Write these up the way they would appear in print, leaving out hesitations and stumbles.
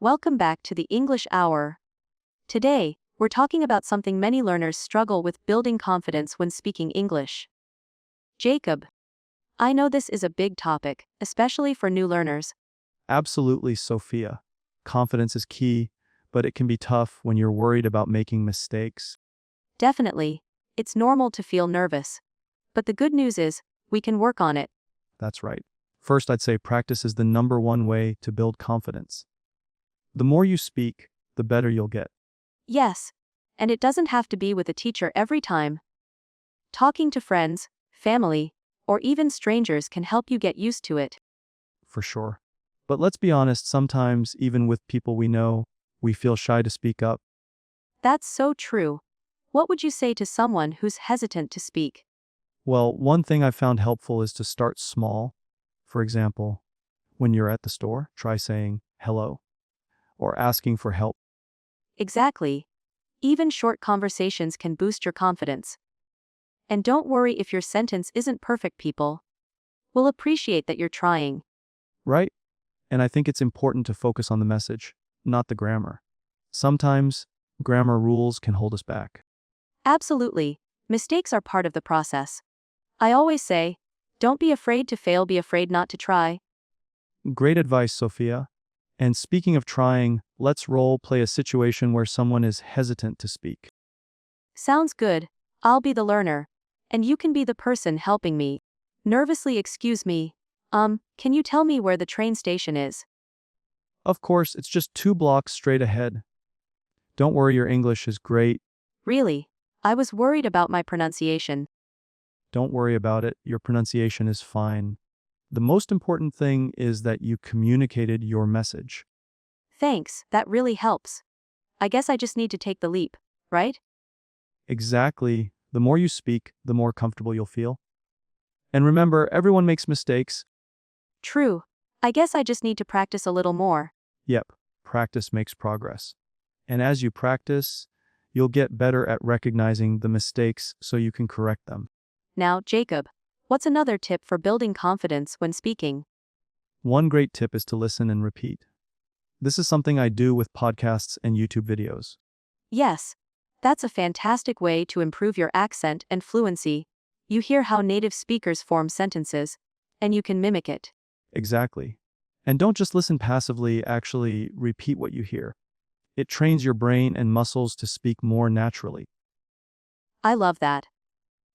Welcome back to the English Hour. Today, we're talking about something many learners struggle with: building confidence when speaking English. Jacob, I know this is a big topic, especially for new learners. Absolutely, Sophia. Confidence is key, but it can be tough when you're worried about making mistakes. Definitely, it's normal to feel nervous. But the good news is, we can work on it. That's right. First, I'd say practice is the number one way to build confidence. The more you speak, the better you'll get. Yes, and it doesn't have to be with a teacher every time. Talking to friends, family, or even strangers can help you get used to it. For sure. But let's be honest, sometimes, even with people we know, we feel shy to speak up. That's so true. What would you say to someone who's hesitant to speak? Well, one thing I've found helpful is to start small. For example, when you're at the store, try saying hello or asking for help. Exactly. Even short conversations can boost your confidence. And don't worry if your sentence isn't perfect, people. We'll appreciate that you're trying. Right? And I think it's important to focus on the message, not the grammar. Sometimes, grammar rules can hold us back. Absolutely. Mistakes are part of the process. I always say, don't be afraid to fail, be afraid not to try. Great advice, Sophia. And speaking of trying, let's role play a situation where someone is hesitant to speak. Sounds good. I'll be the learner. And you can be the person helping me. Nervously, excuse me. Can you tell me where the train station is? Of course, it's just 2 blocks straight ahead. Don't worry, your English is great. Really? I was worried about my pronunciation. Don't worry about it, your pronunciation is fine. The most important thing is that you communicated your message. Thanks, that really helps. I guess I just need to take the leap, right? Exactly. The more you speak, the more comfortable you'll feel. And remember, everyone makes mistakes. True. I guess I just need to practice a little more. Yep, practice makes progress. And as you practice, you'll get better at recognizing the mistakes so you can correct them. Now, Jacob, what's another tip for building confidence when speaking? One great tip is to listen and repeat. This is something I do with podcasts and YouTube videos. Yes, that's a fantastic way to improve your accent and fluency. You hear how native speakers form sentences, and you can mimic it. Exactly. And don't just listen passively, actually repeat what you hear. It trains your brain and muscles to speak more naturally. I love that.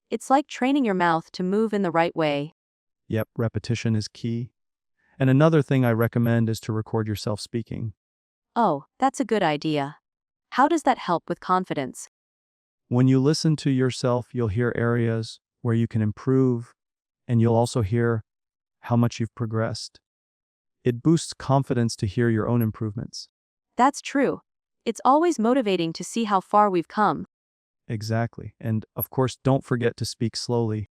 It's like training your mouth to move in the right way. Yep, repetition is key. And another thing I recommend is to record yourself speaking. Oh, that's a good idea. How does that help with confidence? When you listen to yourself, you'll hear areas where you can improve, and you'll also hear how much you've progressed. It boosts confidence to hear your own improvements. That's true. It's always motivating to see how far we've come. Exactly. And of course, don't forget to speak slowly.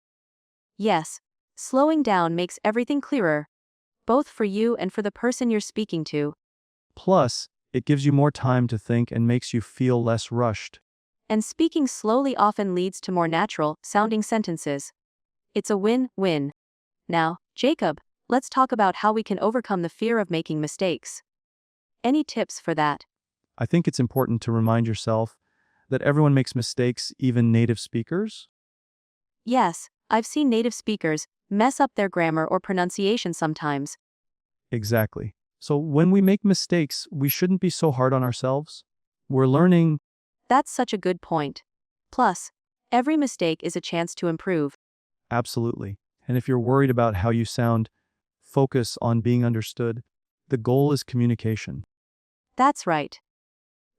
Yes, slowing down makes everything clearer, both for you and for the person you're speaking to. Plus, it gives you more time to think and makes you feel less rushed. And speaking slowly often leads to more natural sounding sentences. It's a win-win. Now, Jacob, let's talk about how we can overcome the fear of making mistakes. Any tips for that? I think it's important to remind yourself that everyone makes mistakes, even native speakers. Yes, I've seen native speakers mess up their grammar or pronunciation sometimes. Exactly. So when we make mistakes, we shouldn't be so hard on ourselves. We're learning. That's such a good point. Plus, every mistake is a chance to improve. Absolutely. And if you're worried about how you sound, focus on being understood. The goal is communication. That's right.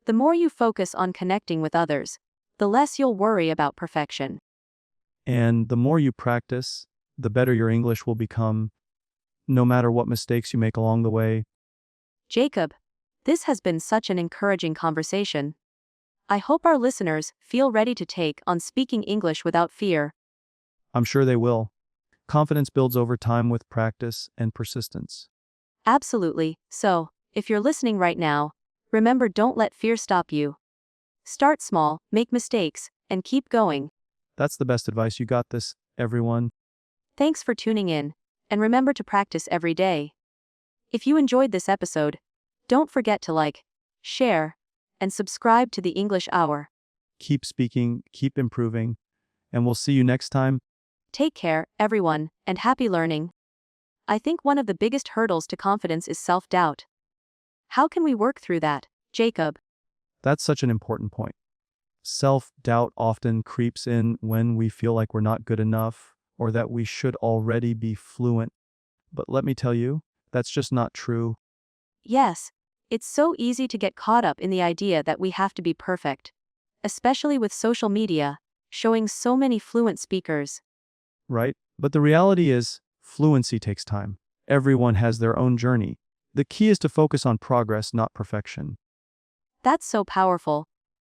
The more you focus on connecting with others, the less you'll worry about perfection. And the more you practice, the better your English will become, no matter what mistakes you make along the way. Jacob, this has been such an encouraging conversation. I hope our listeners feel ready to take on speaking English without fear. I'm sure they will. Confidence builds over time with practice and persistence. Absolutely. So, if you're listening right now, remember, don't let fear stop you. Start small, make mistakes, and keep going. That's the best advice. You got this, everyone. Thanks for tuning in, and remember to practice every day. If you enjoyed this episode, Don't forget to like, share, and subscribe to the English Hour. Keep speaking, keep improving, and we'll see you next time. Take care, everyone, and happy learning. I think one of the biggest hurdles to confidence is self-doubt. How can we work through that, Jacob? That's such an important point. Self-doubt often creeps in when we feel like we're not good enough or that we should already be fluent. But let me tell you, that's just not true. Yes, it's so easy to get caught up in the idea that we have to be perfect, especially with social media, showing so many fluent speakers. Right? But the reality is, fluency takes time. Everyone has their own journey. The key is to focus on progress, not perfection. That's so powerful.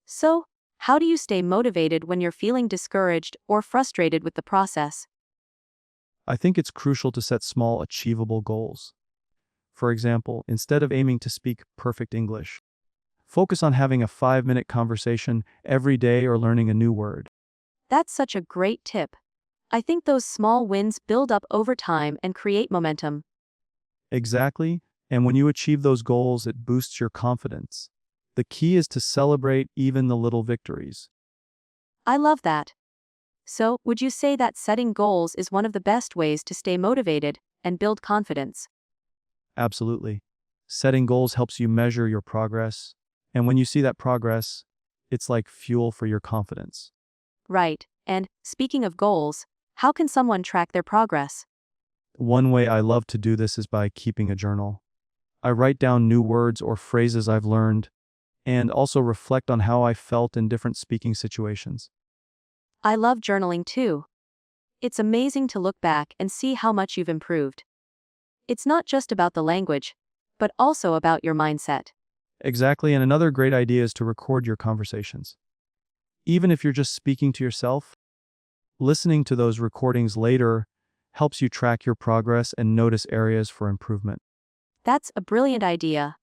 So, how do you stay motivated when you're feeling discouraged or frustrated with the process? I think it's crucial to set small, achievable goals. For example, instead of aiming to speak perfect English, focus on having a 5-minute conversation every day or learning a new word. That's such a great tip. I think those small wins build up over time and create momentum. Exactly. And when you achieve those goals, it boosts your confidence. The key is to celebrate even the little victories. I love that. So, would you say that setting goals is one of the best ways to stay motivated and build confidence? Absolutely. Setting goals helps you measure your progress. And when you see that progress, it's like fuel for your confidence. Right. And, speaking of goals, how can someone track their progress? One way I love to do this is by keeping a journal. I write down new words or phrases I've learned, and also reflect on how I felt in different speaking situations. I love journaling too. It's amazing to look back and see how much you've improved. It's not just about the language, but also about your mindset. Exactly, and another great idea is to record your conversations. Even if you're just speaking to yourself, listening to those recordings later helps you track your progress and notice areas for improvement. That's a brilliant idea.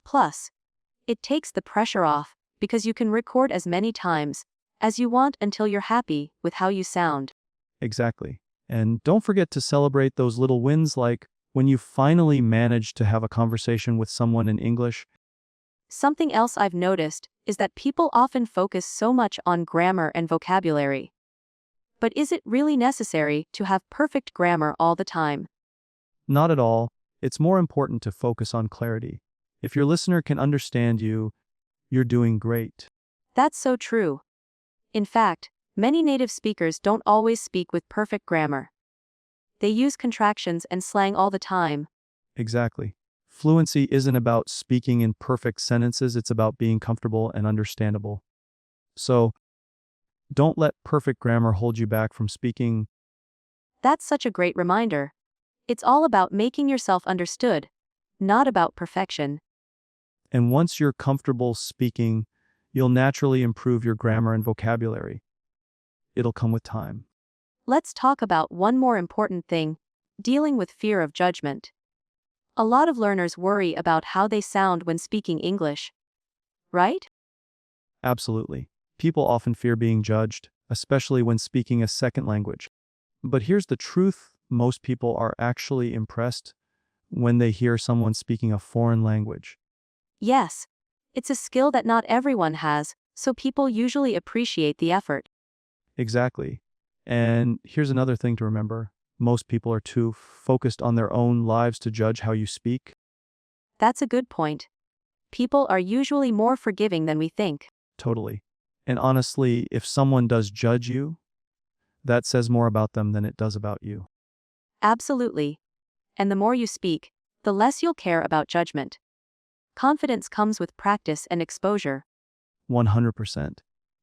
Plus, it takes the pressure off because you can record as many times as you want until you're happy with how you sound. Exactly. And don't forget to celebrate those little wins like when you finally manage to have a conversation with someone in English. Something else I've noticed is that people often focus so much on grammar and vocabulary. But is it really necessary to have perfect grammar all the time? Not at all. It's more important to focus on clarity. If your listener can understand you, you're doing great. That's so true. In fact, many native speakers don't always speak with perfect grammar. They use contractions and slang all the time. Exactly. Fluency isn't about speaking in perfect sentences, it's about being comfortable and understandable. So, don't let perfect grammar hold you back from speaking. That's such a great reminder. It's all about making yourself understood, not about perfection. And once you're comfortable speaking, you'll naturally improve your grammar and vocabulary. It'll come with time. Let's talk about one more important thing: dealing with fear of judgment. A lot of learners worry about how they sound when speaking English. Right? Absolutely. People often fear being judged, especially when speaking a second language. But here's the truth: most people are actually impressed when they hear someone speaking a foreign language. Yes. It's a skill that not everyone has, so people usually appreciate the effort. Exactly. And here's another thing to remember: most people are too focused on their own lives to judge how you speak. That's a good point. People are usually more forgiving than we think. Totally. And honestly, if someone does judge you, that says more about them than it does about you. Absolutely. And the more you speak, the less you'll care about judgment. Confidence comes with practice and exposure. 100%.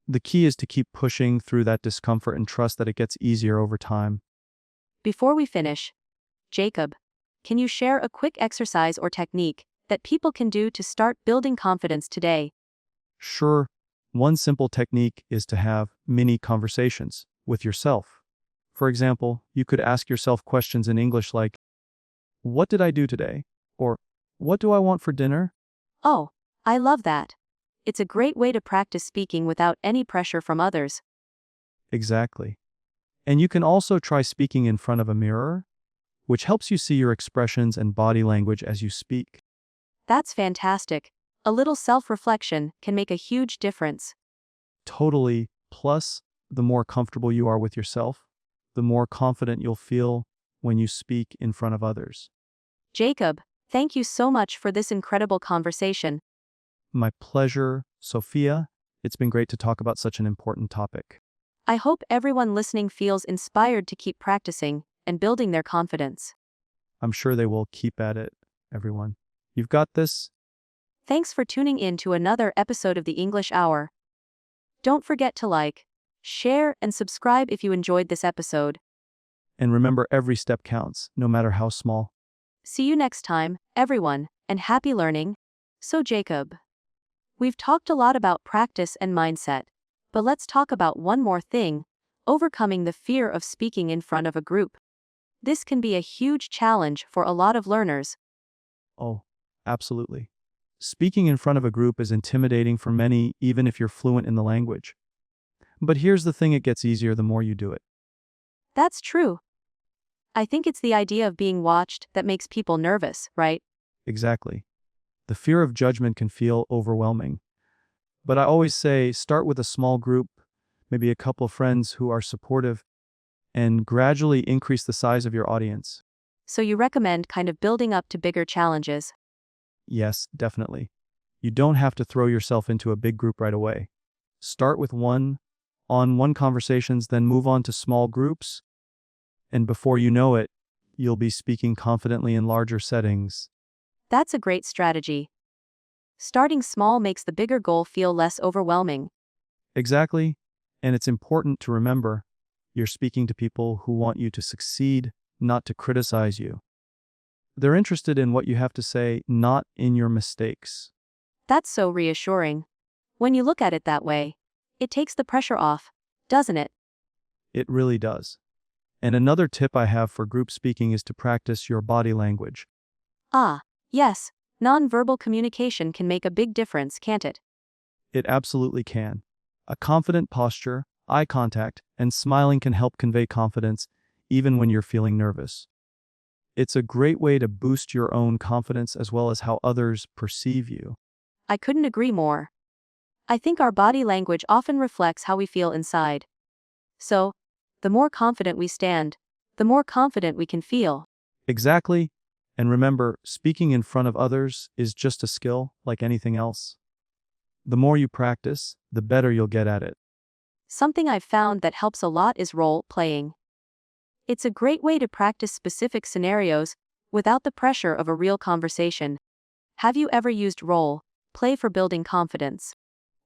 The key is to keep pushing through that discomfort and trust that it gets easier over time. Before we finish, Jacob, can you share a quick exercise or technique that people can do to start building confidence today? Sure, one simple technique is to have mini conversations with yourself. For example, you could ask yourself questions in English like, "What did I do today?" Or, "What do I want for dinner?" Oh, I love that. It's a great way to practice speaking without any pressure from others. Exactly. And you can also try speaking in front of a mirror, which helps you see your expressions and body language as you speak. That's fantastic. A little self-reflection can make a huge difference. Totally. Plus, the more comfortable you are with yourself, the more confident you'll feel when you speak in front of others. Jacob, thank you so much for this incredible conversation. My pleasure, Sophia. It's been great to talk about such an important topic. I hope everyone listening feels inspired to keep practicing and building their confidence. I'm sure they will keep at it, everyone. You've got this. Thanks for tuning in to another episode of the English Hour. Don't forget to like, share, and subscribe if you enjoyed this episode. And remember, every step counts, no matter how small. See you next time, everyone, and happy learning. So, Jacob, we've talked a lot about practice and mindset, but let's talk about one more thing: overcoming the fear of speaking in front of a group. This can be a huge challenge for a lot of learners. Oh, absolutely. Speaking in front of a group is intimidating for many, even if you're fluent in the language. But here's the thing, it gets easier the more you do it. That's true. I think it's the idea of being watched that makes people nervous, right? Exactly. The fear of judgment can feel overwhelming. But I always say start with a small group, maybe a couple of friends who are supportive, and gradually increase the size of your audience. So you recommend kind of building up to bigger challenges. Yes, definitely. You don't have to throw yourself into a big group right away. Start with one-on-one conversations, then move on to small groups, and before you know it, you'll be speaking confidently in larger settings. That's a great strategy. Starting small makes the bigger goal feel less overwhelming. Exactly, and it's important to remember you're speaking to people who want you to succeed, not to criticize you. They're interested in what you have to say, not in your mistakes. That's so reassuring. When you look at it that way, it takes the pressure off, doesn't it? It really does. And another tip I have for group speaking is to practice your body language. Ah, yes, nonverbal communication can make a big difference, can't it? It absolutely can. A confident posture, eye contact, and smiling can help convey confidence even when you're feeling nervous. It's a great way to boost your own confidence as well as how others perceive you. I couldn't agree more. I think our body language often reflects how we feel inside. So, the more confident we stand, the more confident we can feel. Exactly. And remember, speaking in front of others is just a skill like anything else. The more you practice, the better you'll get at it. Something I've found that helps a lot is role playing. It's a great way to practice specific scenarios without the pressure of a real conversation. Have you ever used role play for building confidence?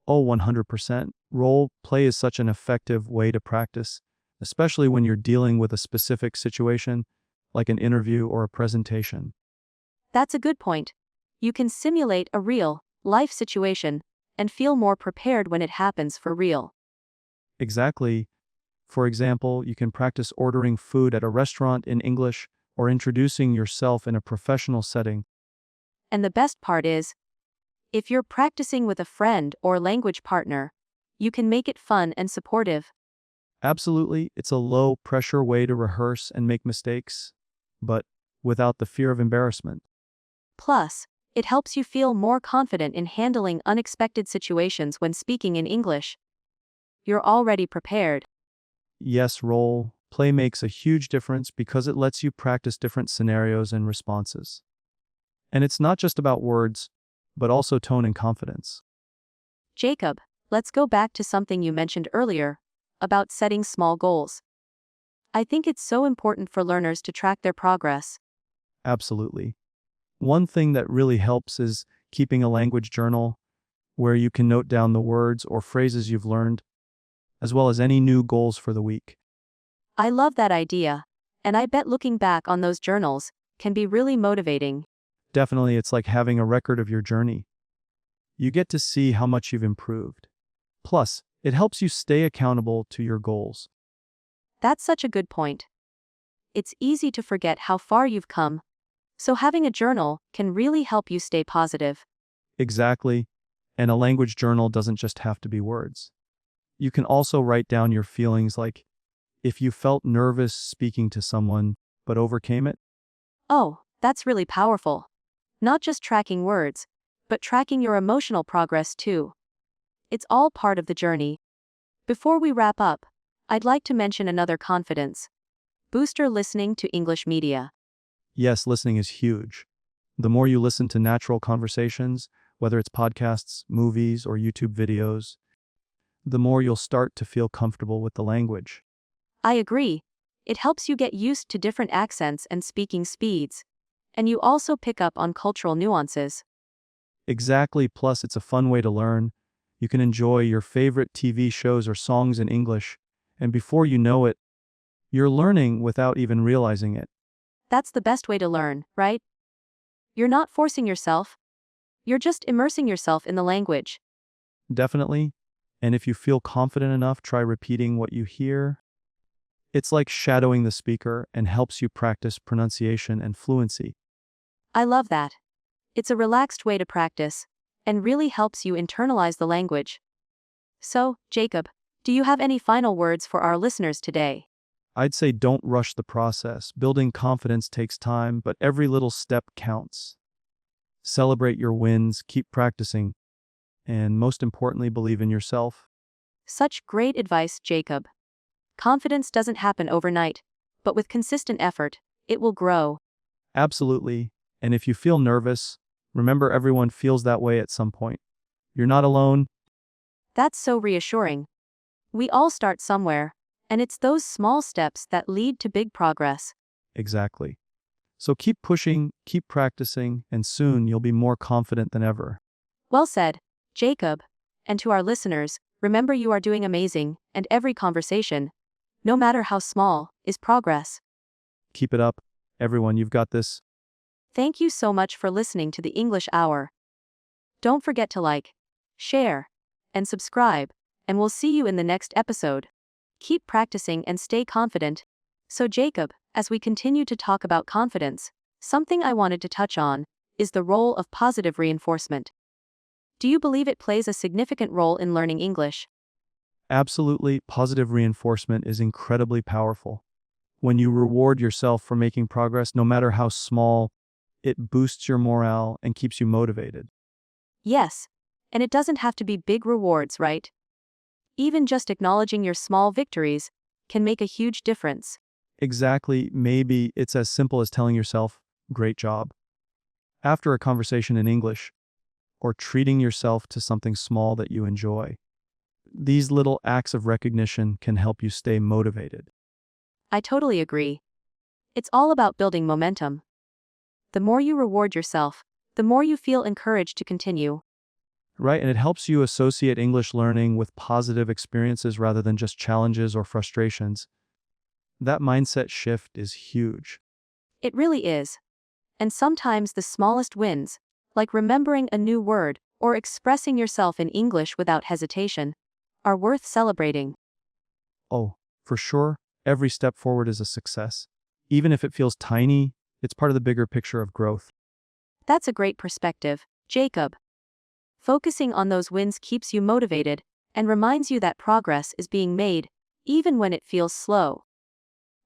Oh, 100%. Role play is such an effective way to practice, especially when you're dealing with a specific situation, like an interview or a presentation. That's a good point. You can simulate a real life situation and feel more prepared when it happens for real. Exactly. For example, you can practice ordering food at a restaurant in English or introducing yourself in a professional setting. And the best part is, if you're practicing with a friend or language partner, you can make it fun and supportive. Absolutely, it's a low-pressure way to rehearse and make mistakes, but without the fear of embarrassment. Plus, it helps you feel more confident in handling unexpected situations when speaking in English. You're already prepared. Yes, role play makes a huge difference because it lets you practice different scenarios and responses. And it's not just about words, but also tone and confidence. Jacob, let's go back to something you mentioned earlier about setting small goals. I think it's so important for learners to track their progress. Absolutely. One thing that really helps is keeping a language journal where you can note down the words or phrases you've learned, as well as any new goals for the week. I love that idea, and I bet looking back on those journals can be really motivating. Definitely, it's like having a record of your journey. You get to see how much you've improved. Plus, it helps you stay accountable to your goals. That's such a good point. It's easy to forget how far you've come, so having a journal can really help you stay positive. Exactly. And a language journal doesn't just have to be words. You can also write down your feelings, like if you felt nervous speaking to someone but overcame it. Oh, that's really powerful. Not just tracking words, but tracking your emotional progress too. It's all part of the journey. Before we wrap up, I'd like to mention another confidence booster: listening to English media. Yes, listening is huge. The more you listen to natural conversations, whether it's podcasts, movies, or YouTube videos, the more you'll start to feel comfortable with the language. I agree. It helps you get used to different accents and speaking speeds. And you also pick up on cultural nuances. Exactly, plus it's a fun way to learn. You can enjoy your favorite TV shows or songs in English, and before you know it, you're learning without even realizing it. That's the best way to learn, right? You're not forcing yourself. You're just immersing yourself in the language. Definitely. And if you feel confident enough, try repeating what you hear. It's like shadowing the speaker and helps you practice pronunciation and fluency. I love that. It's a relaxed way to practice, and really helps you internalize the language. So, Jacob, do you have any final words for our listeners today? I'd say don't rush the process. Building confidence takes time, but every little step counts. Celebrate your wins, keep practicing, and most importantly, believe in yourself. Such great advice, Jacob. Confidence doesn't happen overnight, but with consistent effort, it will grow. Absolutely. And if you feel nervous, remember everyone feels that way at some point. You're not alone. That's so reassuring. We all start somewhere, and it's those small steps that lead to big progress. Exactly. So keep pushing, keep practicing, and soon you'll be more confident than ever. Well said, Jacob. And to our listeners, remember you are doing amazing, and every conversation, no matter how small, is progress. Keep it up. Everyone, you've got this. Thank you so much for listening to the English Hour. Don't forget to like, share, and subscribe, and we'll see you in the next episode. Keep practicing and stay confident. So, Jacob, as we continue to talk about confidence, something I wanted to touch on is the role of positive reinforcement. Do you believe it plays a significant role in learning English? Absolutely, positive reinforcement is incredibly powerful. When you reward yourself for making progress, no matter how small, it boosts your morale and keeps you motivated. Yes. And it doesn't have to be big rewards, right? Even just acknowledging your small victories can make a huge difference. Exactly, maybe it's as simple as telling yourself, great job, after a conversation in English, or treating yourself to something small that you enjoy. These little acts of recognition can help you stay motivated. I totally agree. It's all about building momentum. The more you reward yourself, the more you feel encouraged to continue. Right, and it helps you associate English learning with positive experiences rather than just challenges or frustrations. That mindset shift is huge. It really is. And sometimes the smallest wins, like remembering a new word or expressing yourself in English without hesitation, are worth celebrating. Oh, for sure, every step forward is a success. Even if it feels tiny, it's part of the bigger picture of growth. That's a great perspective, Jacob. Focusing on those wins keeps you motivated and reminds you that progress is being made, even when it feels slow.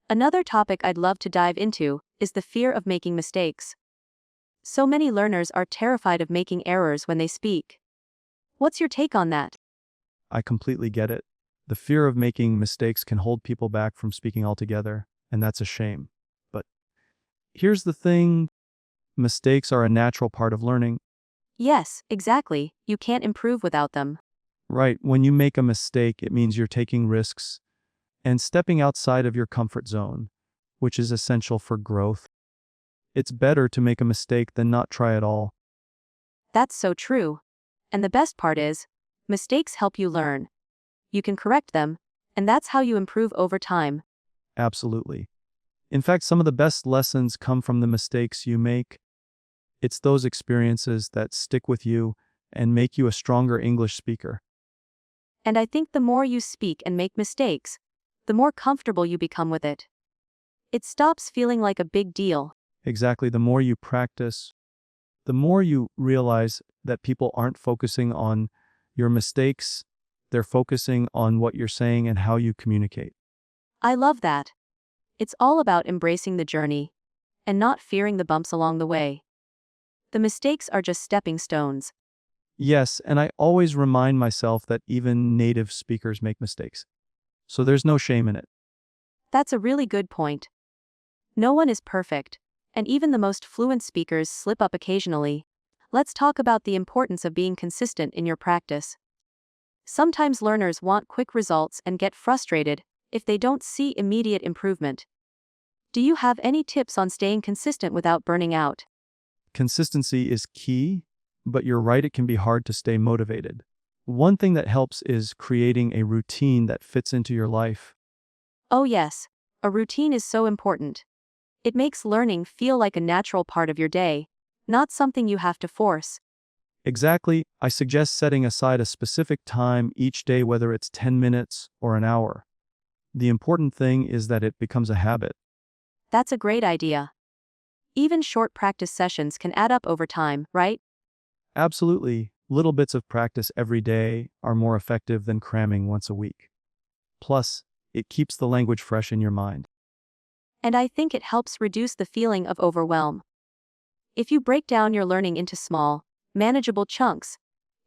Another topic I'd love to dive into is the fear of making mistakes. So many learners are terrified of making errors when they speak. What's your take on that? I completely get it. The fear of making mistakes can hold people back from speaking altogether, and that's a shame. But here's the thing, mistakes are a natural part of learning. Yes, exactly. You can't improve without them. Right, when you make a mistake, it means you're taking risks and stepping outside of your comfort zone, which is essential for growth. It's better to make a mistake than not try at all. That's so true. And the best part is, mistakes help you learn. You can correct them, and that's how you improve over time. Absolutely. In fact, some of the best lessons come from the mistakes you make. It's those experiences that stick with you and make you a stronger English speaker. And I think the more you speak and make mistakes, the more comfortable you become with it. It stops feeling like a big deal. Exactly, the more you practice, the more you realize that people aren't focusing on your mistakes, they're focusing on what you're saying and how you communicate. I love that. It's all about embracing the journey and not fearing the bumps along the way. The mistakes are just stepping stones. Yes, and I always remind myself that even native speakers make mistakes. So there's no shame in it. That's a really good point. No one is perfect, and even the most fluent speakers slip up occasionally. Let's talk about the importance of being consistent in your practice. Sometimes learners want quick results and get frustrated if they don't see immediate improvement. Do you have any tips on staying consistent without burning out? Consistency is key, but you're right, it can be hard to stay motivated. One thing that helps is creating a routine that fits into your life. Oh, yes, a routine is so important. It makes learning feel like a natural part of your day, not something you have to force. Exactly, I suggest setting aside a specific time each day, whether it's 10 minutes or an hour. The important thing is that it becomes a habit. That's a great idea. Even short practice sessions can add up over time, right? Absolutely, little bits of practice every day are more effective than cramming once a week. Plus, it keeps the language fresh in your mind. And I think it helps reduce the feeling of overwhelm. If you break down your learning into small, manageable chunks,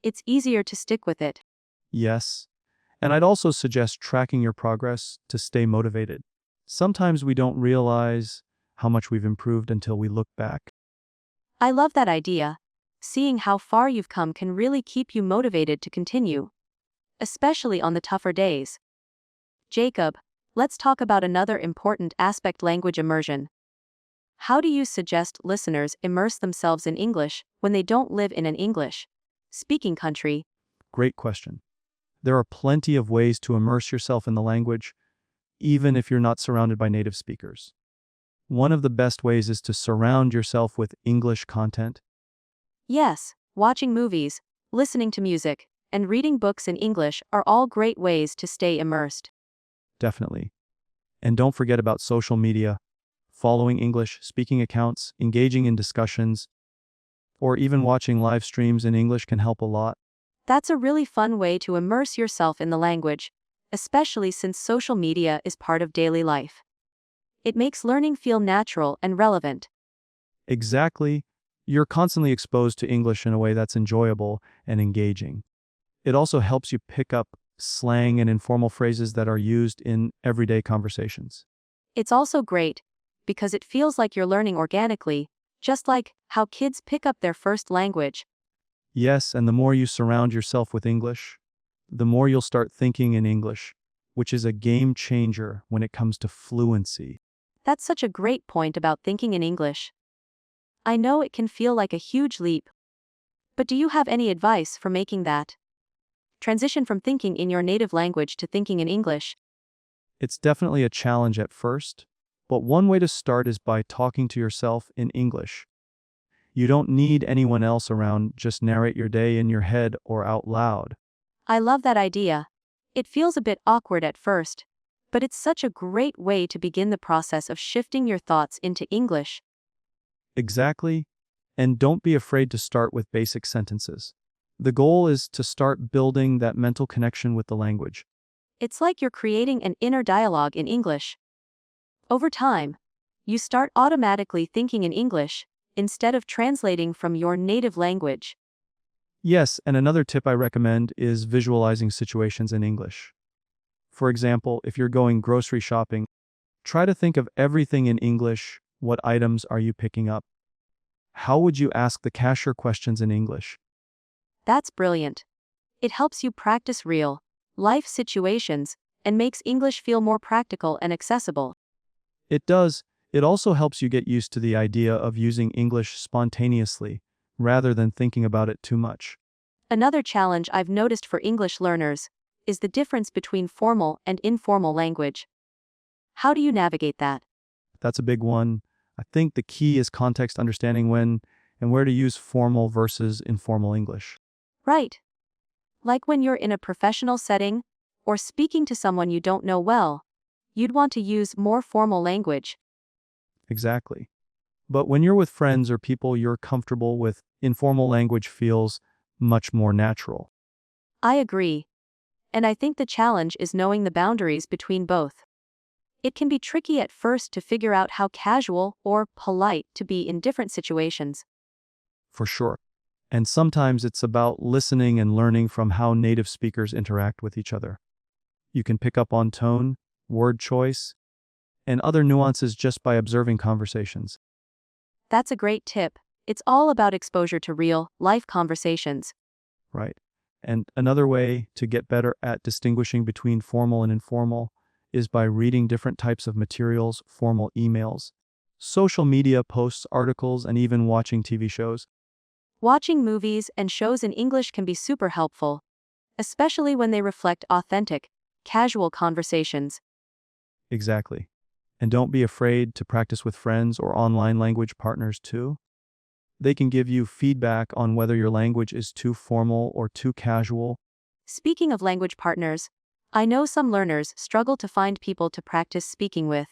it's easier to stick with it. Yes, and I'd also suggest tracking your progress to stay motivated. Sometimes we don't realize how much we've improved until we look back. I love that idea. Seeing how far you've come can really keep you motivated to continue, especially on the tougher days. Jacob, let's talk about another important aspect: language immersion. How do you suggest listeners immerse themselves in English when they don't live in an English speaking country? Great question. There are plenty of ways to immerse yourself in the language, even if you're not surrounded by native speakers. One of the best ways is to surround yourself with English content. Yes, watching movies, listening to music, and reading books in English are all great ways to stay immersed. Definitely. And don't forget about social media. Following English speaking accounts, engaging in discussions, or even watching live streams in English can help a lot. That's a really fun way to immerse yourself in the language, especially since social media is part of daily life. It makes learning feel natural and relevant. Exactly. You're constantly exposed to English in a way that's enjoyable and engaging. It also helps you pick up slang and informal phrases that are used in everyday conversations. It's also great because it feels like you're learning organically, just like how kids pick up their first language. Yes, and the more you surround yourself with English, the more you'll start thinking in English, which is a game changer when it comes to fluency. That's such a great point about thinking in English. I know it can feel like a huge leap, but do you have any advice for making that transition from thinking in your native language to thinking in English? It's definitely a challenge at first, but one way to start is by talking to yourself in English. You don't need anyone else around, just narrate your day in your head or out loud. I love that idea. It feels a bit awkward at first, but it's such a great way to begin the process of shifting your thoughts into English. Exactly. And don't be afraid to start with basic sentences. The goal is to start building that mental connection with the language. It's like you're creating an inner dialogue in English. Over time, you start automatically thinking in English instead of translating from your native language. Yes, and another tip I recommend is visualizing situations in English. For example, if you're going grocery shopping, try to think of everything in English. What items are you picking up? How would you ask the cashier questions in English? That's brilliant. It helps you practice real life situations and makes English feel more practical and accessible. It does. It also helps you get used to the idea of using English spontaneously, rather than thinking about it too much. Another challenge I've noticed for English learners is the difference between formal and informal language. How do you navigate that? That's a big one. I think the key is context, understanding when and where to use formal versus informal English. Right. Like when you're in a professional setting or speaking to someone you don't know well, you'd want to use more formal language. Exactly. But when you're with friends or people you're comfortable with, informal language feels much more natural. I agree. And I think the challenge is knowing the boundaries between both. It can be tricky at first to figure out how casual or polite to be in different situations. for sure. And sometimes it's about listening and learning from how native speakers interact with each other. You can pick up on tone, word choice, and other nuances just by observing conversations. That's a great tip. It's all about exposure to real, life conversations. Right. And another way to get better at distinguishing between formal and informal is by reading different types of materials, formal emails, social media posts, articles, and even watching TV shows. Watching movies and shows in English can be super helpful, especially when they reflect authentic, casual conversations. Exactly. And don't be afraid to practice with friends or online language partners too. They can give you feedback on whether your language is too formal or too casual. Speaking of language partners, I know some learners struggle to find people to practice speaking with.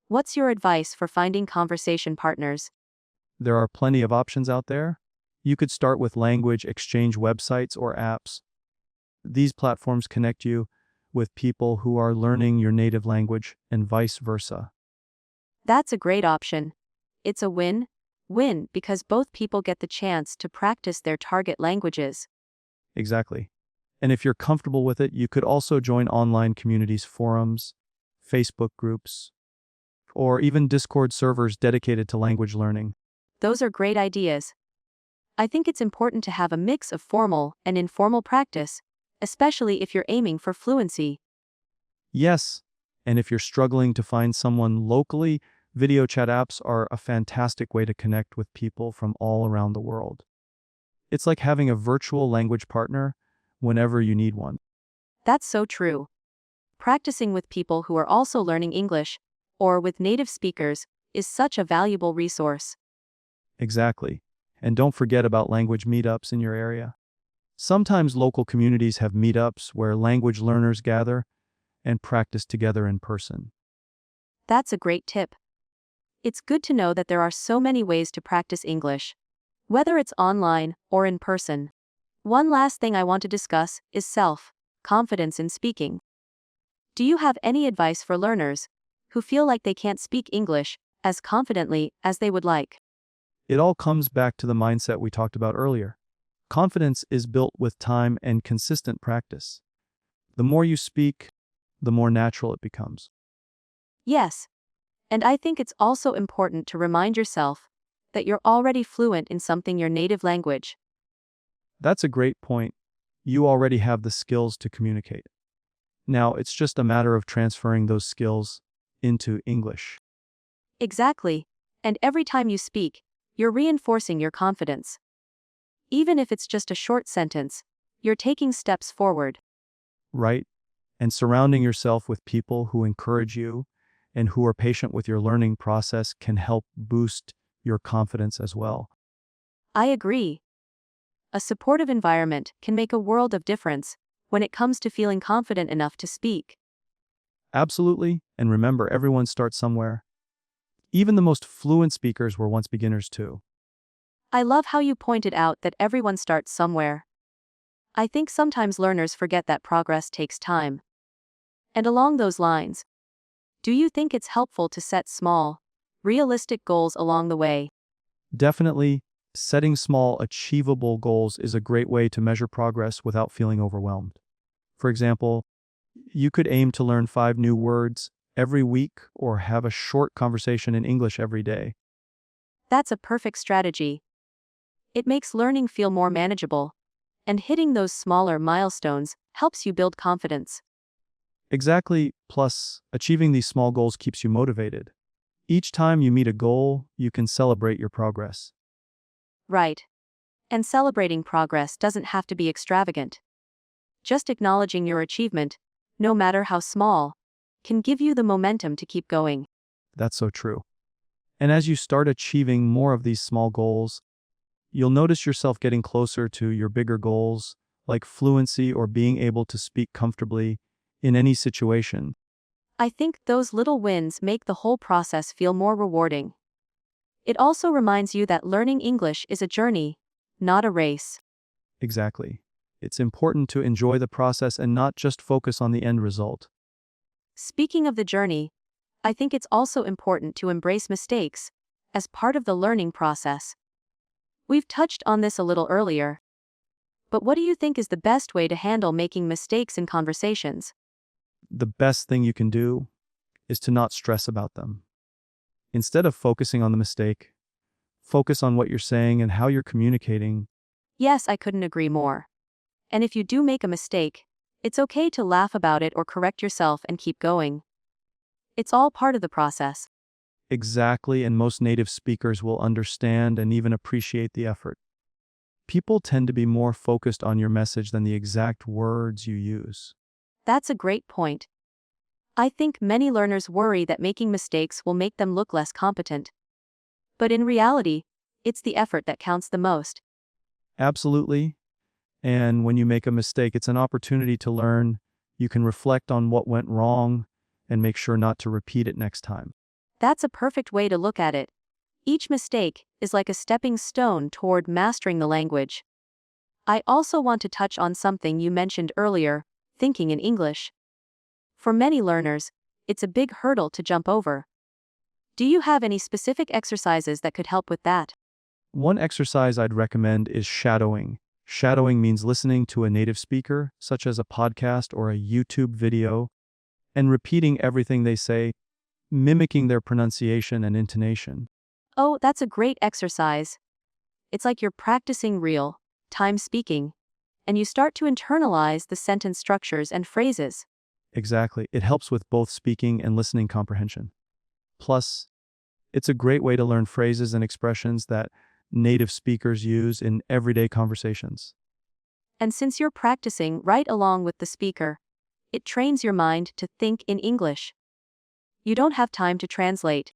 What's your advice for finding conversation partners? There are plenty of options out there. You could start with language exchange websites or apps. These platforms connect you with people who are learning your native language and vice versa. That's a great option. It's a win-win because both people get the chance to practice their target languages. Exactly. And if you're comfortable with it, you could also join online communities, forums, Facebook groups, or even Discord servers dedicated to language learning. Those are great ideas. I think it's important to have a mix of formal and informal practice, especially if you're aiming for fluency. Yes, and if you're struggling to find someone locally, video chat apps are a fantastic way to connect with people from all around the world. It's like having a virtual language partner whenever you need one. That's so true. Practicing with people who are also learning English, or with native speakers, is such a valuable resource. Exactly. And don't forget about language meetups in your area. Sometimes local communities have meetups where language learners gather and practice together in person. That's a great tip. It's good to know that there are so many ways to practice English, whether it's online or in person. One last thing I want to discuss is self-confidence in speaking. Do you have any advice for learners who feel like they can't speak English as confidently as they would like? It all comes back to the mindset we talked about earlier. Confidence is built with time and consistent practice. The more you speak, the more natural it becomes. Yes, and I think it's also important to remind yourself that you're already fluent in something your native language. That's a great point. You already have the skills to communicate. Now, it's just a matter of transferring those skills into English. Exactly, and every time you speak, you're reinforcing your confidence. Even if it's just a short sentence, you're taking steps forward. Right? And surrounding yourself with people who encourage you and who are patient with your learning process can help boost your confidence as well. I agree. A supportive environment can make a world of difference when it comes to feeling confident enough to speak. Absolutely. And remember, everyone starts somewhere. Even the most fluent speakers were once beginners too. I love how you pointed out that everyone starts somewhere. I think sometimes learners forget that progress takes time. And along those lines, do you think it's helpful to set small, realistic goals along the way? Definitely, setting small, achievable goals is a great way to measure progress without feeling overwhelmed. For example, you could aim to learn 5 new words every week or have a short conversation in English every day. That's a perfect strategy. It makes learning feel more manageable, and hitting those smaller milestones helps you build confidence. Exactly, plus, achieving these small goals keeps you motivated. Each time you meet a goal, you can celebrate your progress. Right. And celebrating progress doesn't have to be extravagant. Just acknowledging your achievement, no matter how small, can give you the momentum to keep going. That's so true. And as you start achieving more of these small goals, you'll notice yourself getting closer to your bigger goals, like fluency or being able to speak comfortably in any situation. I think those little wins make the whole process feel more rewarding. It also reminds you that learning English is a journey, not a race. Exactly. It's important to enjoy the process and not just focus on the end result. Speaking of the journey, I think it's also important to embrace mistakes as part of the learning process. We've touched on this a little earlier. But what do you think is the best way to handle making mistakes in conversations? The best thing you can do is to not stress about them. Instead of focusing on the mistake, focus on what you're saying and how you're communicating. Yes, I couldn't agree more. And if you do make a mistake, it's okay to laugh about it or correct yourself and keep going. It's all part of the process. Exactly, and most native speakers will understand and even appreciate the effort. People tend to be more focused on your message than the exact words you use. That's a great point. I think many learners worry that making mistakes will make them look less competent. But in reality, it's the effort that counts the most. Absolutely. And when you make a mistake, it's an opportunity to learn. You can reflect on what went wrong and make sure not to repeat it next time. That's a perfect way to look at it. Each mistake is like a stepping stone toward mastering the language. I also want to touch on something you mentioned earlier, thinking in English. For many learners, it's a big hurdle to jump over. Do you have any specific exercises that could help with that? One exercise I'd recommend is shadowing. Shadowing means listening to a native speaker, such as a podcast or a YouTube video, and repeating everything they say, mimicking their pronunciation and intonation. Oh, that's a great exercise. It's like you're practicing real time speaking, and you start to internalize the sentence structures and phrases. Exactly. It helps with both speaking and listening comprehension. Plus, it's a great way to learn phrases and expressions that native speakers use in everyday conversations. And since you're practicing right along with the speaker, it trains your mind to think in English. You don't have time to translate,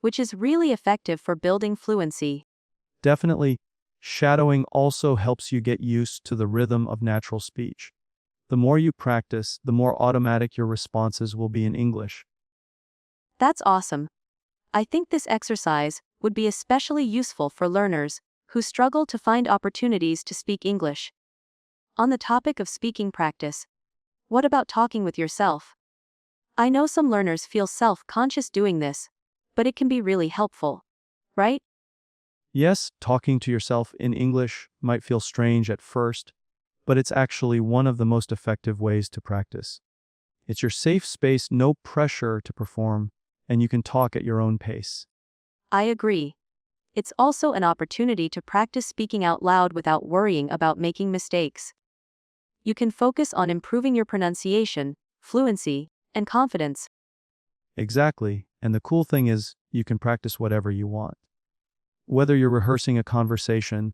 which is really effective for building fluency. Definitely, shadowing also helps you get used to the rhythm of natural speech. The more you practice, the more automatic your responses will be in English. That's awesome. I think this exercise would be especially useful for learners who struggle to find opportunities to speak English. On the topic of speaking practice, what about talking with yourself? I know some learners feel self-conscious doing this, but it can be really helpful, right? Yes, talking to yourself in English might feel strange at first, but it's actually one of the most effective ways to practice. It's your safe space, no pressure to perform, and you can talk at your own pace. I agree. It's also an opportunity to practice speaking out loud without worrying about making mistakes. You can focus on improving your pronunciation, fluency, and confidence. Exactly, and the cool thing is, you can practice whatever you want. Whether you're rehearsing a conversation,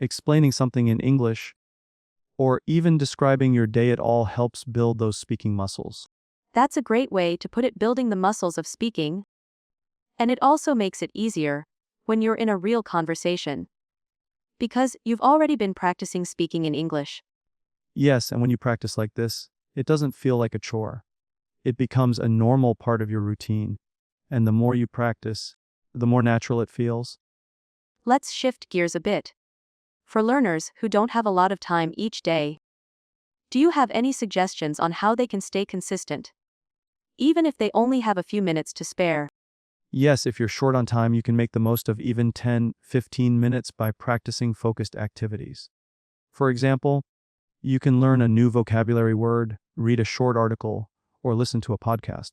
explaining something in English, or even describing your day, it all helps build those speaking muscles. That's a great way to put it, building the muscles of speaking. And it also makes it easier when you're in a real conversation, because you've already been practicing speaking in English. Yes, and when you practice like this, it doesn't feel like a chore. It becomes a normal part of your routine, and the more you practice, the more natural it feels. Let's shift gears a bit. For learners who don't have a lot of time each day, do you have any suggestions on how they can stay consistent, even if they only have a few minutes to spare? Yes, if you're short on time, you can make the most of even 10-15 minutes by practicing focused activities. For example, you can learn a new vocabulary word, read a short article, or listen to a podcast.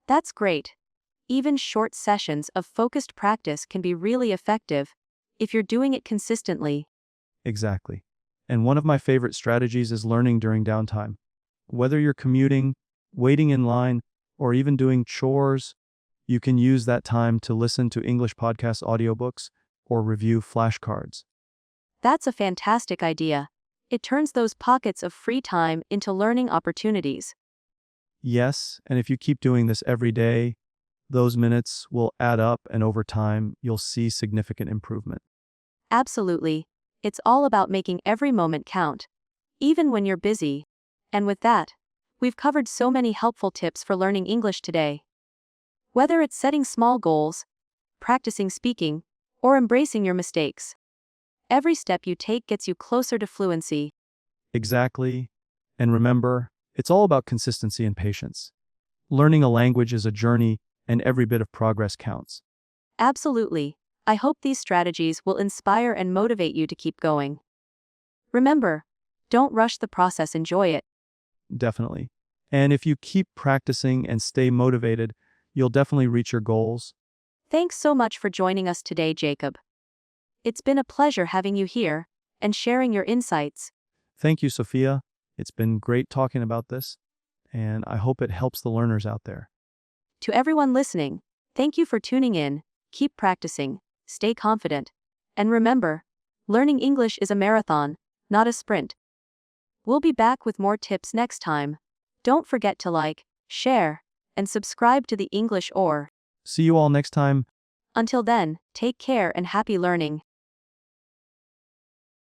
That's great. Even short sessions of focused practice can be really effective if you're doing it consistently. Exactly. And one of my favorite strategies is learning during downtime. Whether you're commuting, waiting in line, or even doing chores, you can use that time to listen to English podcast audiobooks or review flashcards. That's a fantastic idea. It turns those pockets of free time into learning opportunities. Yes, and if you keep doing this every day, those minutes will add up, and over time, you'll see significant improvement. Absolutely. It's all about making every moment count, even when you're busy. And with that, we've covered so many helpful tips for learning English today. Whether it's setting small goals, practicing speaking, or embracing your mistakes, every step you take gets you closer to fluency. Exactly. And remember, it's all about consistency and patience. Learning a language is a journey, and every bit of progress counts. Absolutely. I hope these strategies will inspire and motivate you to keep going. Remember, don't rush the process, enjoy it. Definitely. And if you keep practicing and stay motivated, you'll definitely reach your goals. Thanks so much for joining us today, Jacob. It's been a pleasure having you here and sharing your insights. Thank you, Sophia. It's been great talking about this, and I hope it helps the learners out there. To everyone listening, thank you for tuning in. Keep practicing, stay confident, and remember, learning English is a marathon, not a sprint. We'll be back with more tips next time. Don't forget to like, share, and subscribe to the English Or. See you all next time. Until then, take care and happy learning.